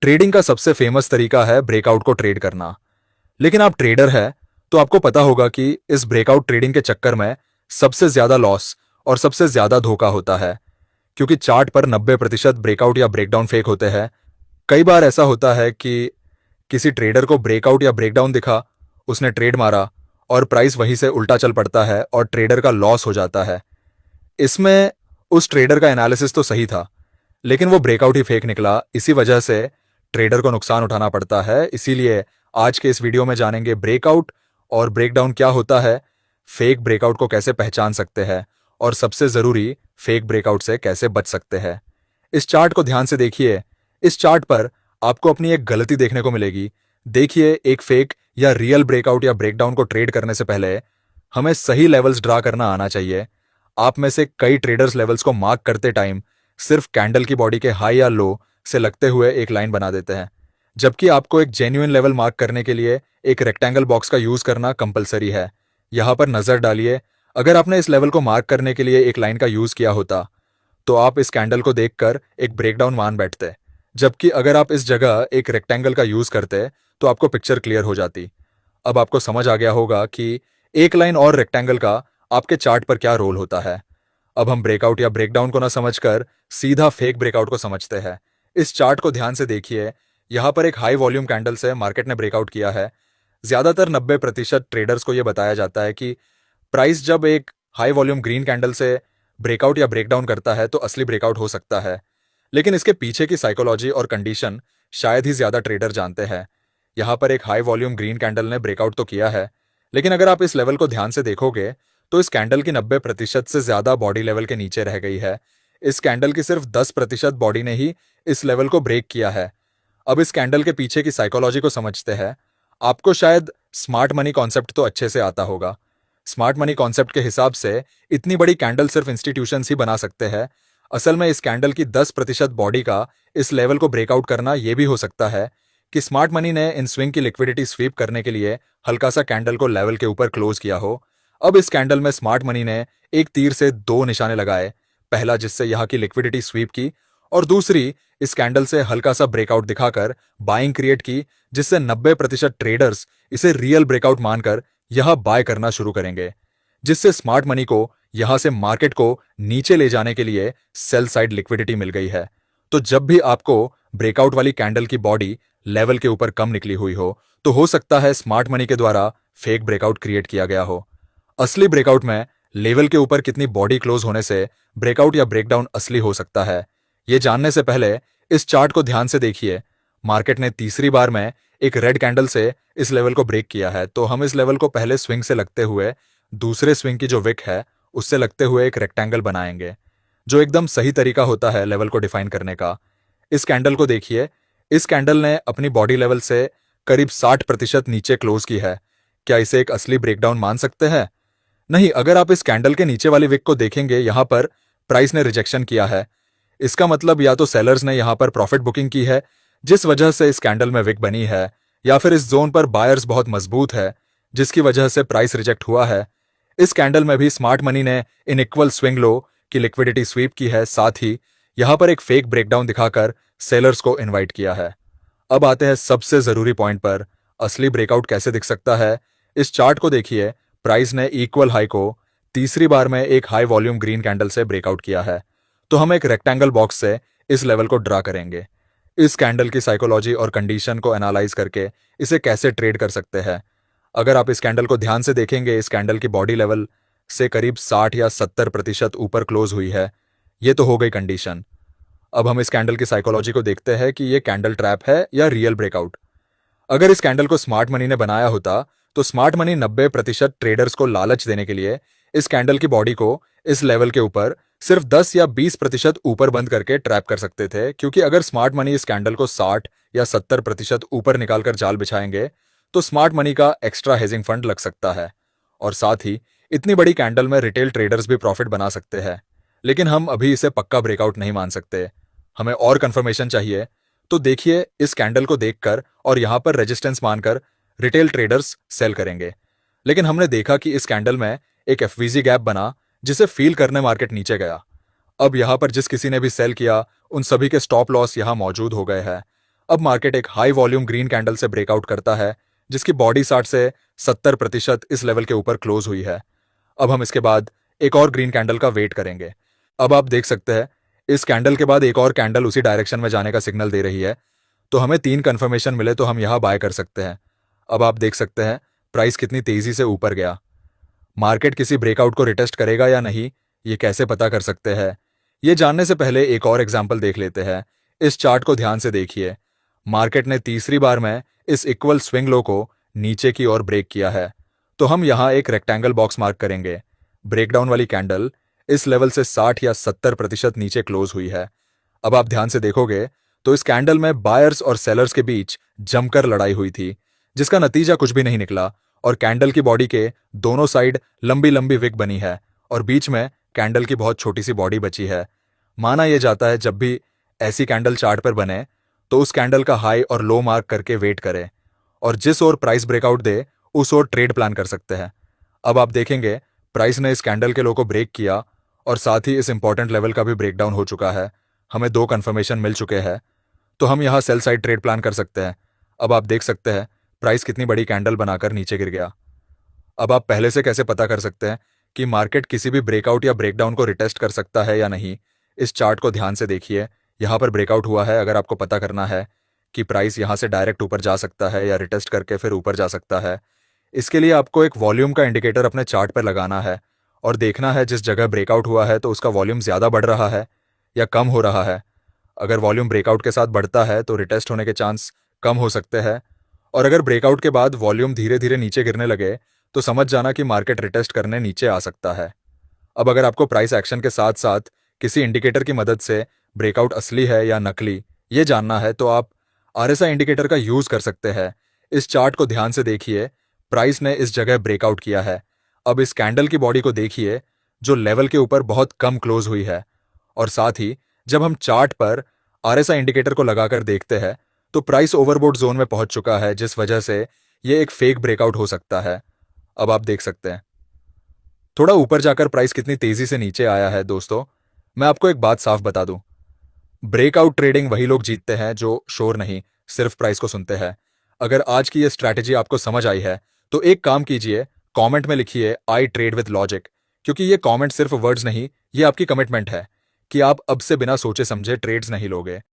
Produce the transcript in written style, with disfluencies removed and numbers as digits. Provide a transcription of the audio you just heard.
Trading का सबसे famous तरीका है ब्रेकआउट को ट्रेड करना। लेकिन आप ट्रेडर है तो आपको पता होगा कि इस ब्रेकआउट ट्रेडिंग के चक्कर में सबसे ज्यादा लॉस और सबसे ज्यादा धोखा होता है, क्योंकि चार्ट पर 90% ब्रेकआउट या ब्रेकडाउन फेक होते हैं। कई बार ऐसा होता है कि किसी ट्रेडर को ब्रेकआउट या ब्रेकडाउन दिखा, उसने ट्रेड मारा और प्राइस वहीं से उल्टा चल पड़ता है और ट्रेडर का लॉस हो जाता है। इसमें उस ट्रेडर का एनालिसिस तो सही था, लेकिन वो ब्रेकआउट ही फेक निकला। इसी वजह से ट्रेडर को नुकसान उठाना पड़ता है। इसीलिए आज के इस वीडियो में जानेंगे ब्रेकआउट और ब्रेकडाउन क्या होता है, फेक ब्रेकआउट को कैसे पहचान सकते हैं और सबसे जरूरी फेक ब्रेकआउट से कैसे बच सकते हैं। इस चार्ट को ध्यान से देखिए। इस चार्ट पर आपको अपनी एक गलती देखने को मिलेगी। देखिए, एक फेक या रियल ब्रेकआउट या ब्रेकडाउन को ट्रेड करने से पहले हमें सही लेवल्स ड्रा करना आना चाहिए। आप में से कई ट्रेडर्स लेवल्स को मार्क करते टाइम सिर्फ कैंडल की बॉडी के हाई या लो से लगते हुए एक लाइन बना देते हैं, जबकि आपको एक जेन्युइन लेवल मार्क करने के लिए एक रेक्टेंगल बॉक्स का यूज करना कंपलसरी है। यहां पर नजर डालिए। अगर आपने इस लेवल को मार्क करने के लिए एक लाइन का यूज किया होता तो आप इस कैंडल को देखकर एक ब्रेकडाउन मान बैठते, जबकि अगर आप इस जगह एक रेक्टेंगल का यूज करते तो आपको पिक्चर क्लियर हो जाती। अब आपको समझ आ गया होगा कि एक लाइन और रेक्टेंगल का आपके चार्ट पर क्या रोल होता है। अब हम ब्रेकआउट या ब्रेकडाउन को ना समझकर सीधा फेक ब्रेकआउट को समझते हैं। इस चार्ट को ध्यान से देखिए। यहां पर एक हाई वॉल्यूम कैंडल से मार्केट ने ब्रेकआउट किया है। ज्यादातर 90% ट्रेडर्स को यह बताया जाता है कि प्राइस जब एक हाई वॉल्यूम ग्रीन कैंडल से ब्रेकआउट या ब्रेकडाउन करता है तो असली ब्रेकआउट हो सकता है। लेकिन इसके पीछे की साइकोलॉजी और कंडीशन शायद ही ज्यादा ट्रेडर जानते हैं। यहां पर एक हाई वॉल्यूम ग्रीन कैंडल ने ब्रेकआउट तो किया है, लेकिन अगर आप इस लेवल को ध्यान से देखोगे तो इस कैंडल की 90% से ज्यादा बॉडी लेवल के नीचे रह गई है। इस कैंडल की सिर्फ 10% बॉडी ने ही इस लेवल को ब्रेक किया है। अब इस कैंडल के पीछे की साइकोलॉजी को समझते हैं। आपको शायद स्मार्ट मनी कॉन्सेप्ट तो अच्छे से आता होगा। स्मार्ट मनी कॉन्सेप्ट के हिसाब से इतनी बड़ी कैंडल सिर्फ इंस्टीट्यूशंस ही बना सकते हैं। असल में इस कैंडल की 10% बॉडी का इस लेवल को ब्रेकआउट करना यह भी हो सकता है कि स्मार्ट मनी ने इन स्विंग की लिक्विडिटी स्वीप करने के लिए हल्का सा कैंडल को लेवल के ऊपर क्लोज किया हो। अब इस कैंडल में स्मार्ट मनी ने एक तीर से दो निशाने लगाए, पहला जिससे यहां की लिक्विडिटी स्वीप की और दूसरी इस कैंडल से हल्का सा ब्रेकआउट दिखाकर बाइंग क्रिएट की, जिससे 90% ट्रेडर्स इसे रियल ब्रेकआउट मानकर यहां बाय करना शुरू करेंगे, जिससे स्मार्ट मनी को यहां से मार्केट को नीचे ले जाने के लिए सेल साइड लिक्विडिटी मिल गई है। तो जब भी आपको ब्रेकआउट वाली कैंडल की बॉडी लेवल के ऊपर कम निकली हुई हो हो सकता है स्मार्ट मनी के द्वारा फेक ब्रेकआउट क्रिएट किया गया हो। असली ब्रेकआउट में लेवल के ऊपर कितनी बॉडी क्लोज होने से ब्रेकआउट या ब्रेकडाउन असली हो सकता है, यह जानने से पहले इस चार्ट को ध्यान से देखिए। मार्केट ने तीसरी बार में एक रेड कैंडल से इस लेवल को ब्रेक किया है, तो हम इस लेवल को पहले स्विंग से लगते हुए दूसरे स्विंग की जो विक है उससे लगते हुए एक रेक्टेंगल बनाएंगे, जो एकदम सही तरीका होता है लेवल को डिफाइन करने का। इस कैंडल को देखिए। इस कैंडल ने अपनी बॉडी लेवल से करीब 60% नीचे क्लोज की है। क्या इसे एक असली ब्रेकडाउन मान सकते हैं? नहीं। अगर आप इस कैंडल के नीचे वाली विक को देखेंगे, यहां पर प्राइस ने रिजेक्शन किया है। इसका मतलब या तो सेलर्स ने यहां पर प्रॉफिट बुकिंग की है जिस वजह से इस कैंडल में विक बनी है, या फिर इस जोन पर बायर्स बहुत मजबूत है जिसकी वजह से प्राइस रिजेक्ट हुआ है। इस कैंडल में भी स्मार्ट मनी ने इनइक्वल स्विंग लो की लिक्विडिटी स्वीप की है, साथ ही यहां पर एक फेक ब्रेकडाउन दिखाकर सेलर्स को इनवाइट किया है। अब आते हैं सबसे जरूरी पॉइंट पर, असली ब्रेकआउट कैसे दिख सकता है। इस चार्ट को देखिए। प्राइस ने इक्वल हाई को तीसरी बार में एक हाई वॉल्यूम ग्रीन कैंडल से ब्रेकआउट किया है, तो हम एक रेक्टेंगल बॉक्स से इस लेवल को ड्रा करेंगे। इस कैंडल की साइकोलॉजी और कंडीशन को एनालाइज करके इसे कैसे ट्रेड कर सकते हैं। अगर आप इस कैंडल को ध्यान से देखेंगे, इस कैंडल की बॉडी लेवल से करीब 60 या 70% ऊपर क्लोज हुई है। ये तो हो गई कंडीशन। अब हम इस कैंडल की साइकोलॉजी को देखते हैं कि ये कैंडल ट्रैप है या रियल ब्रेकआउट। अगर इस कैंडल को स्मार्ट मनी ने बनाया होता तो स्मार्ट मनी 90% ट्रेडर्स को लालच देने के लिए इस कैंडल की बॉडी को इस लेवल के ऊपर सिर्फ 10 या 20% ऊपर बंद करके ट्रैप कर सकते थे, क्योंकि अगर स्मार्ट मनी इस कैंडल को 60 या 70% ऊपर निकालकर जाल बिछाएंगे तो स्मार्ट मनी का एक्स्ट्रा हेजिंग फंड लग सकता है और साथ ही इतनी बड़ी कैंडल में रिटेल ट्रेडर्स भी प्रॉफिट बना सकते हैं। लेकिन हम अभी इसे पक्का ब्रेकआउट नहीं मान सकते, हमें और कंफर्मेशन चाहिए। तो देखिए, इस कैंडल को देखकर और यहां पर रेजिस्टेंस मानकर रिटेल ट्रेडर्स सेल करेंगे, लेकिन हमने देखा कि इस कैंडल में एक एफवीजी गैप बना जिसे फील करने मार्केट नीचे गया। अब यहां पर जिस किसी ने भी सेल किया उन सभी के स्टॉप लॉस यहां मौजूद हो गए हैं। अब मार्केट एक हाई वॉल्यूम ग्रीन कैंडल से ब्रेकआउट करता है, जिसकी बॉडी 60 से 70% इस लेवल के ऊपर क्लोज हुई है। अब हम इसके बाद एक और ग्रीन कैंडल का वेट करेंगे। अब आप देख सकते हैं इस कैंडल के बाद एक और कैंडल उसी डायरेक्शन में जाने का सिग्नल दे रही है, तो हमें 3 कंफर्मेशन मिले तो हम यहां बाय कर सकते हैं। अब आप देख सकते हैं प्राइस कितनी तेजी से ऊपर गया। मार्केट किसी ब्रेकआउट को रिटेस्ट करेगा या नहीं, ये कैसे पता कर सकते हैं? ये जानने से पहले एक और एग्जाम्पल देख लेते हैं। इस चार्ट को ध्यान से देखिए। मार्केट ने तीसरी बार में इस इक्वल स्विंग लो को नीचे की ओर ब्रेक किया है, तो हम यहां एक रेक्टेंगल बॉक्स मार्क करेंगे। ब्रेकडाउन वाली कैंडल इस लेवल से 60 या 70% नीचे क्लोज हुई है। अब आप ध्यान से देखोगे तो इस कैंडल में बायर्स और सेलर्स के बीच जमकर लड़ाई हुई थी, जिसका नतीजा कुछ भी नहीं निकला और कैंडल की बॉडी के दोनों साइड लंबी लंबी विक बनी है और बीच में कैंडल की बहुत छोटी सी बॉडी बची है। माना यह जाता है जब भी ऐसी कैंडल चार्ट पर बने तो उस कैंडल का हाई और लो मार्क करके वेट करें और जिस ओर प्राइस ब्रेकआउट दे उस ओर ट्रेड प्लान कर सकते हैं। अब आप देखेंगे प्राइस ने इस कैंडल के लो को ब्रेक किया और साथ ही इस इंपॉर्टेंट लेवल का भी ब्रेकडाउन हो चुका है। हमें 2 कंफर्मेशन मिल चुके हैं, तो हम यहां सेल साइड ट्रेड प्लान कर सकते हैं। अब आप देख सकते हैं प्राइस कितनी बड़ी कैंडल बनाकर नीचे गिर गया। अब आप पहले से कैसे पता कर सकते हैं कि मार्केट किसी भी ब्रेकआउट या ब्रेकडाउन को रिटेस्ट कर सकता है या नहीं? इस चार्ट को ध्यान से देखिए। यहां पर ब्रेकआउट हुआ है। अगर आपको पता करना है कि प्राइस यहां से डायरेक्ट ऊपर जा सकता है या रिटेस्ट करके फिर ऊपर जा सकता है, इसके लिए आपको एक वॉल्यूम का इंडिकेटर अपने चार्ट पर लगाना है और देखना है जिस जगह ब्रेकआउट हुआ है तो उसका वॉल्यूम ज्यादा बढ़ रहा है या कम हो रहा है। अगर वॉल्यूम ब्रेकआउट के साथ बढ़ता है तो रिटेस्ट होने के चांस कम हो सकते हैं, और अगर ब्रेकआउट के बाद वॉल्यूम धीरे धीरे नीचे गिरने लगे तो समझ जाना कि मार्केट रिटेस्ट करने नीचे आ सकता है। अब अगर आपको प्राइस एक्शन के साथ साथ किसी इंडिकेटर की मदद से ब्रेकआउट असली है या नकली ये जानना है तो आप आरएसआई इंडिकेटर का यूज कर सकते हैं। इस चार्ट को ध्यान से देखिए। प्राइस ने इस जगह ब्रेकआउट किया है। अब इस कैंडल की बॉडी को देखिए जो लेवल के ऊपर बहुत कम क्लोज हुई है, और साथ ही जब हम चार्ट पर आरएसआई इंडिकेटर को लगाकर देखते हैं तो प्राइस ओवरबोट जोन में पहुंच चुका है, जिस वजह से ये एक फेक ब्रेकआउट हो सकता है। अब आप देख सकते हैं थोड़ा ऊपर जाकर प्राइस कितनी तेजी से नीचे आया है। दोस्तों, मैं आपको एक बात साफ बता दूं, ब्रेकआउट ट्रेडिंग वही लोग जीतते हैं जो शोर नहीं, सिर्फ प्राइस को सुनते हैं। अगर आज की ये स्ट्रैटेजी आपको समझ आई है तो एक काम कीजिए, कमेंट में लिखिए आई ट्रेड विद लॉजिक, क्योंकि ये कमेंट सिर्फ वर्ड्स नहीं, ये आपकी कमिटमेंट है कि आप अब से बिना सोचे समझे ट्रेड्स नहीं लोगे।